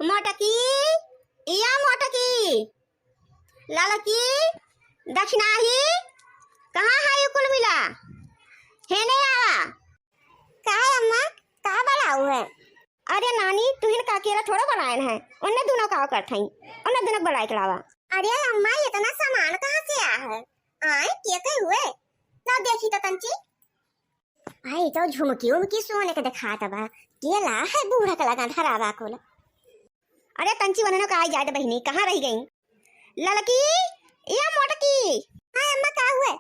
मोटकी या मोटकी लड़की दक्षिणाही कहाँ है ये कुल मिला है नहीं आवा का है अम्मा का बनाऊ है। अरे नानी तुहिन का अकेला थोड़ा बनाए है उन्ने दोनों का करत हई उन्ने दोनों बनाए के लावा। अरे अम्मा इतना सामान कहाँ से आया है आए क्या कहे हुए ना देखी तो तंची भाई तो झुमकी उमकी सोने के दिखाता बा केला है बूढ़ा का लगा धरावा कुल। अरे कंची बनने का आई जाए तो बहनी कहाँ रह गई लड़की या मोटकी। हां अम्मा का हुए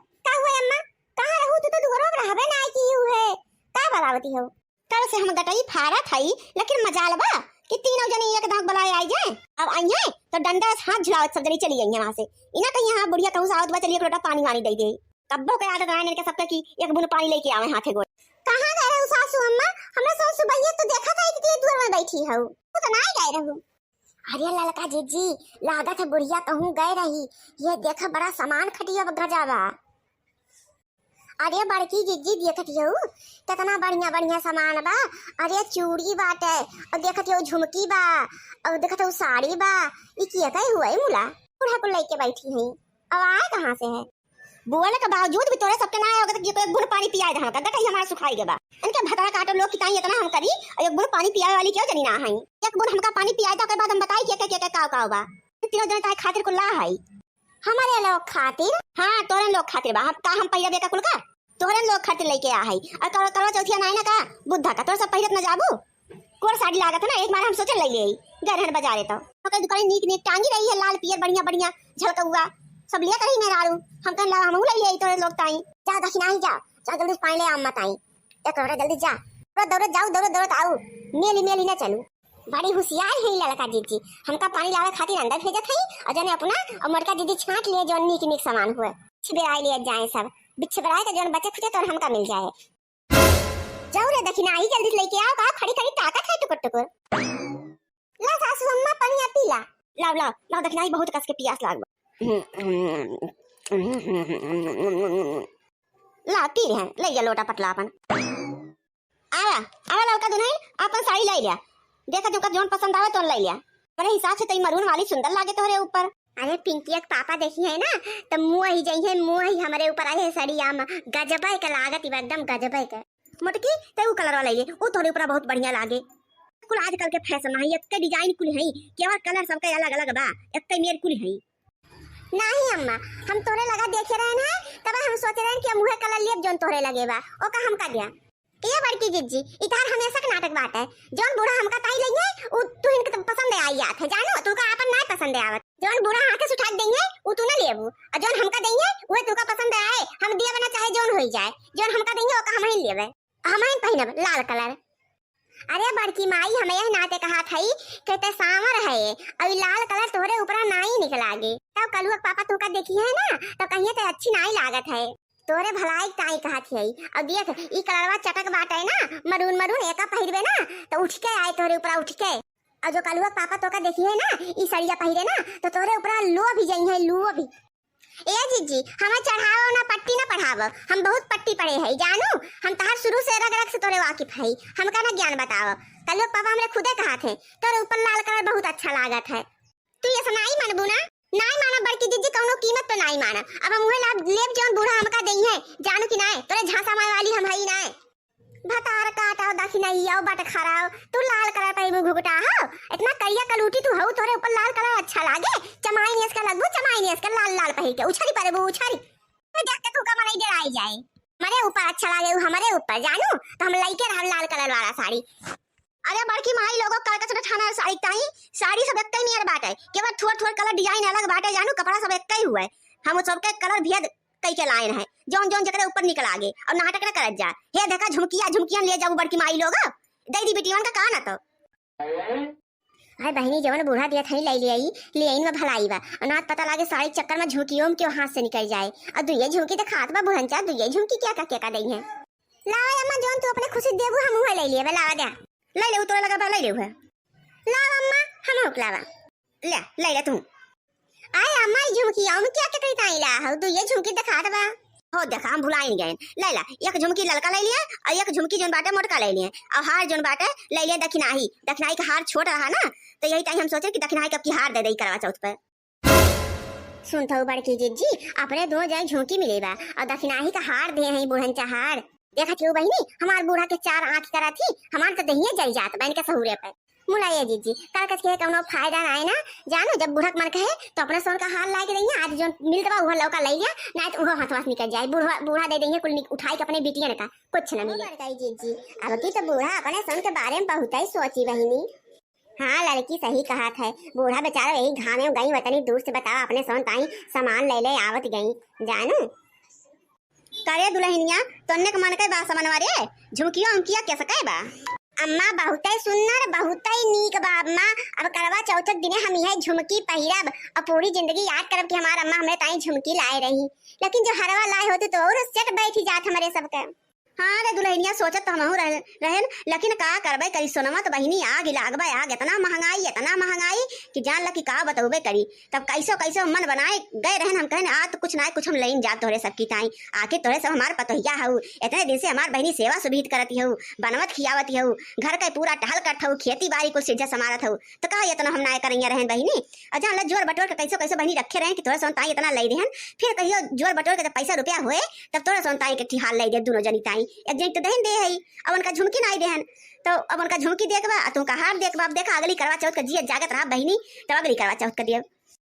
अम्मा कहाँ रहू तू तो दूर रहबे ना की हुए का बलावती हो। कल से हम गटई फारा थई लेकिन मजाल बा कि तीनों जने एक दाग बलाए आई जाए अब आई है तो डंडा से हाथ झुलावत सब जनी चली गई वहां से इना कहीं हां बुढ़िया कहूं सावत बा चलिए एक लोटा पानी वानी दे दे कब्बो के आदत आने के सबके की एक बूंद पानी लेके आवे हाथे गोल। कहां गए रहू सासू अम्मा हमरा सासू भैया तो देखा था कि दूर में बैठी हो तू तो ना गए रहू। अरे ललका जीजी लागत है बुढ़िया कहूँ गए रही ये देखा बड़ा सामान खटिया गजावा। अरे बड़की जीजी देखत हो कितना बढ़िया बढ़िया सामान बा। अरे चूड़ी बाटे और देखत हो झुमकी बा और देखत हो साड़ी बा ये क्या कहे हुआ है मुला बूढ़ा को लेके बैठी है अब आए कहाँ से है बोले के बावजूद भी तोरे सबके ना होगा तो एक बूढ़ पानी पियाए धागा गटई हमारा सुखाई के बा इनके भतरा काटो लोग किताई इतना हम करी और एक बूढ़ पानी पियाए वाली क्यों जनी ना है एक बूढ़ हमका पानी पियाए तो के बाद हम बताई क्या का बा तीनों जने ताई खातिर को ला है हमारे लोग खातिर। हां तोरे लोग खातिर बा हम पहिया बेका कुल का तोरे लोग खातिर लेके आ है और करो चौथिया नहीं ना का बुद्धा का तोर सब पहिरत न जाबू कोर साड़ी लागत ना एक बार हम सोचल ले गरहन बाजारे तो ओके दुकान नीक टांगी रही है लाल पियर बढ़िया बढ़िया झलकउआ सब लिया करी मेरा आरू हम कन ला हम ले तोरे लोग ताई जा दक्षिणा ही जा जल्दी पानी ले अम्मा ताई एक और जल्दी जा दौड़त आओ मेली ना चलू बड़ी होशियार है लड़का जीजी हमका पानी लावे खातिर अंदर भेजत है और जने अपना और मटका जीजी छांट लिए जो नीक सामान हुए छिबराई ले जाए सब बिछ बराए तो जन बचे खुचे तो हमका मिल जाए जाओ रे दक्षिणा ही जल्दी लेके आओ का खड़ी ताकत है टुकुर ला सासू अम्मा पानी पीला लाओ दक्षिणा ही बहुत कस के पियास लाग ला पी रहे ले जा लोटा पतला अपन आवा लड़का दुल्हन अपन साड़ी ले लिया देखा तुमका जोन पसंद आवे तो ले लिया मेरे हिसाब से तई मरून वाली सुंदर लागे तोरे ऊपर। अरे पिंकिया के पापा देखी है ना तो मुंह ही जई है मुंह ही हमारे ऊपर आई है साड़िया में गजबे के लागत एकदम गजबे के मोटकी ते वो कलर वाला ले वो तोरे ऊपर बहुत बढ़िया लागे कुल आजकल के फैशन है एक डिजाइन कुल है केवल कलर सबके अलग अलग बा एक मेर कुल है नहीं अम्मा हम तोरे लगा देखे रहे ना तब हम सोच रहे हैं कि मुहे कलर लिए जोन तोरे लगे बा ओका हम का दिया ये बड़की जीजी इतार हमेशा का नाटक बात है जोन बूढ़ा हमका ताई लइए उ तू इनके पसंद आई आत है जानो तू का अपन नहीं पसंद आवत जोन बूढ़ा हाथ से उठा देंगे उ तू ना लेबू और जोन हमका देंगे वो तू का पसंद आए हम दिए बना चाहे जोन होई जाए जोन हमका देंगे ओका हम ही लेबे हम ही पहनब लाल कलर। अरे बड़की माई हमें यह नाते कहा थई कहते सांवर है और लाल कलर तोरे ऊपर नहीं निकलागे तब कलुआ पापा तू का देखी है ना तो कहिए तो अच्छी नहीं लागत है तोरे भलाई ताई कहा थी और देख ई कलरवा चटक बाटे ना मरून एका पहिरबे ना तो उठ के आए तोरे ऊपर उठ के और जो कलुआ पापा तो का देखी है ना ई सड़िया पहिरे ना तो तोरे ऊपर लो भी जई है लो भी। ए जीजी हमें चढ़ाओ ना पट्टी ना पढ़ावो हम बहुत पट्टी पढ़े है जानू हम तहार शुरू से रग से तोरे वाकिफ है हमका ना ज्ञान बताओ कलुआ पापा हमरे खुदे कहा थे तोरे ऊपर लाल कलर बहुत अच्छा लागत है तू ये सुनाई मनबू ना नहीं माना बड़की जीजी कौनो कीमत पे नहीं माना अब हम लेब जोन बूढ़ा हमका देई है जानू कि नहीं तोरे झांसा मार वाली हम हई नहीं भतार काटाओ दक्षिणा ही आओ बट खराओ तू लाल कलर पे घुघटा हो इतना करिया कलूटी तू हो तोरे ऊपर लाल कलर अच्छा लागे चमाई नेस का लगबू चमाई नेस का लाल पहिर के उछरी परे वो उछरी मैं जाके तू का मनाई दे आई जाए मरे ऊपर अच्छा लागे हमारे ऊपर जानू तो हम लइके रह लाल कलर वाला साड़ी। अरे बड़की माई लोगो कल का ठाना साड़ी ताई साड़ी सब एक नियर बाटे केवल थोड़ कलर डिजाइन अलग बाटे जानू कपड़ा सब एक ही हुआ है हम सबके कलर भेद कई के लाइन है जोन जकरे ऊपर निकल आगे और नाटक न करत जा हे देखा झुमकियां ले जाऊ बड़की माई लोग दई दी बेटीवन का ना तो अरे बहनी जवन बूढ़ा दिया थई ले आई में भलाई बा अनाथ पता लागे साड़ी चक्कर में झुमकियों में क्यों हाथ से निकल जाए और दुइये झुमकी तो खात बा बुहनचा दुइये झुमकी क्या दई है लाओ अम्मा जोन तू अपने खुशी देबू हम उहे ले लिए लावा दे ले ले तोरे लगा बा ले ले है लाओ अम्मा हम हुकलावा ले ले तू आय अम्मा झुमकी हम क्या करी ताई ला हो दुइये झुमकी दिखा दबा हो देखा हम भुला ही गए। लैला एक झुमकी ललका ले लिया और एक झुमकी जोन बाटे मोटका ले लिए और हार जोन बाटे ले लिया दक्षिणाही। दक्षिणाही का हार छोट रहा ना तो यही टाइम हम सोचे कि दक्षिणाही कब की हार दे दे करवा चौथ पर। सुनता हूँ बड़की जीजी अपने दो जाए झुमकी मिलेगा और दक्षिणाही का हार दे हैं बुढ़न चा हार। देखा क्यों बहनी हमार बूढ़ा के 4 आंख करा थी हमार तो दहिया जल जात बहन के सहुरे पर। मुलाया जीजी कल कस के कौनो फायदा ना है ना जानो जब बूढ़ा मन कहे तो अपने सोन का हार ला के दइया आज जो मिलत बा उह लौका ले लिया ना तो उह हाथ निकल जाए बूढ़ा बूढ़ा दे दइया कुल उठाई के अपने बिटिया का कुछ ना मिले। बताई जीजी अब की तो बूढ़ा अपने सोन के बारे में बहुत ही सोची बहनी। हाँ लड़की सही कहा था बूढ़ा बेचारा यही घाम में गई वतनी दूर से बताओ अपने सोन ताई सामान ले ले आवत गई जानो। करे दुल्हनिया तोन्ने के मन के बा समनवा रे झुमकिया उनकिया कैसे कहे बा। अम्मा बहुत ही सुंदर बहुत ही नीक बा अम्मा। अब करवा चौथ दिने हम यह झुमकी पहिरब और पूरी जिंदगी याद करब कि हमार अम्मा हमरे ताई झुमकी लाए रही। लेकिन जो हरवा लाए होते तो और सेट बैठी जात हमारे सबके। हाँ रे दुल्हनिया सोचत तो हमहू रहन लेकिन का करबे करी सोनमा तो बहिनी आग लागबे आग इतना महंगाई कि जान लकी का बतौबे करी। तब कैसो कैसो मन बनाए गए रहन हम कहने आ तो कुछ ना कुछ हम लेन जात तोरे सबकी ताई आके तोरे सब हमार पतोहिया हऊ इतने दिन से हमार बहनी सेवा सुविध करती हऊ बनवत खियावती हऊ घर के पूरा टहल करत हऊ खेती बाड़ी को सिरजा समारत हऊ तो का इतना हम ना करिया रहन बहिनी। और जान ल जोर बटोर के कैसो कैसो बहनी रखे रहे कि तोरे सोन ताई इतना ले देहन फिर कहियो जोर बटोर के जब पैसा रुपया होए तब तोरे सोन ताई के ठिहाल ले दे दोनों जनी ताई एक जन तो दहन दे है अब उनका झुमकी नहीं देहन तो अब उनका झुमकी देखबा तू का हार देखबा। अब देखा अगली करवा चौथ का जियत जागत रहा बहिनी तब अगली करवा चौथ का दियो।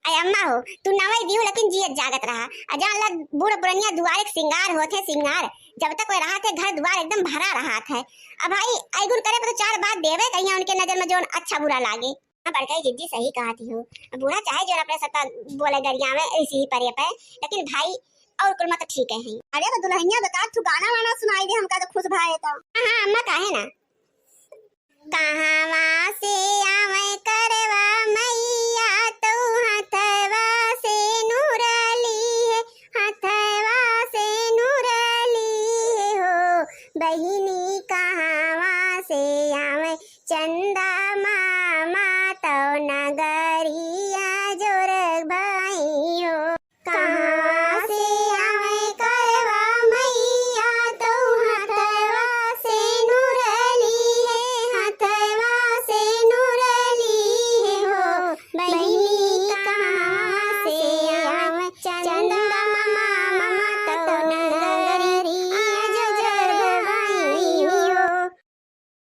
अय अम्मा हो तू नवई दियो लेकिन जियत जागत रहा अजान लग बूढ़ पुरनिया दुआर एक सिंगार होते सिंगार जब तक कोई रहा थे घर द्वार एकदम भरा रहा था। अब भाई आईगुन करे तो 4 बात देवे कहीं उनके नजर में जो अच्छा बुरा लागे। बड़काई जिद्दी सही कहती हूँ बूढ़ा चाहे जो अपने सत्ता बोले गरिया में ऐसी ही परे पे लेकिन भाई और कुल मत ठीक है। अरे तो दुल्हनिया बता तू गाना वाना सुनाई दे हमका तो खुश भाई तो। हां अम्मा काहे ना कहां से आवे करवा मैया तो हथवा से नूरली है हथवा से नूरली हो बहिनी कहां से आवे चंदा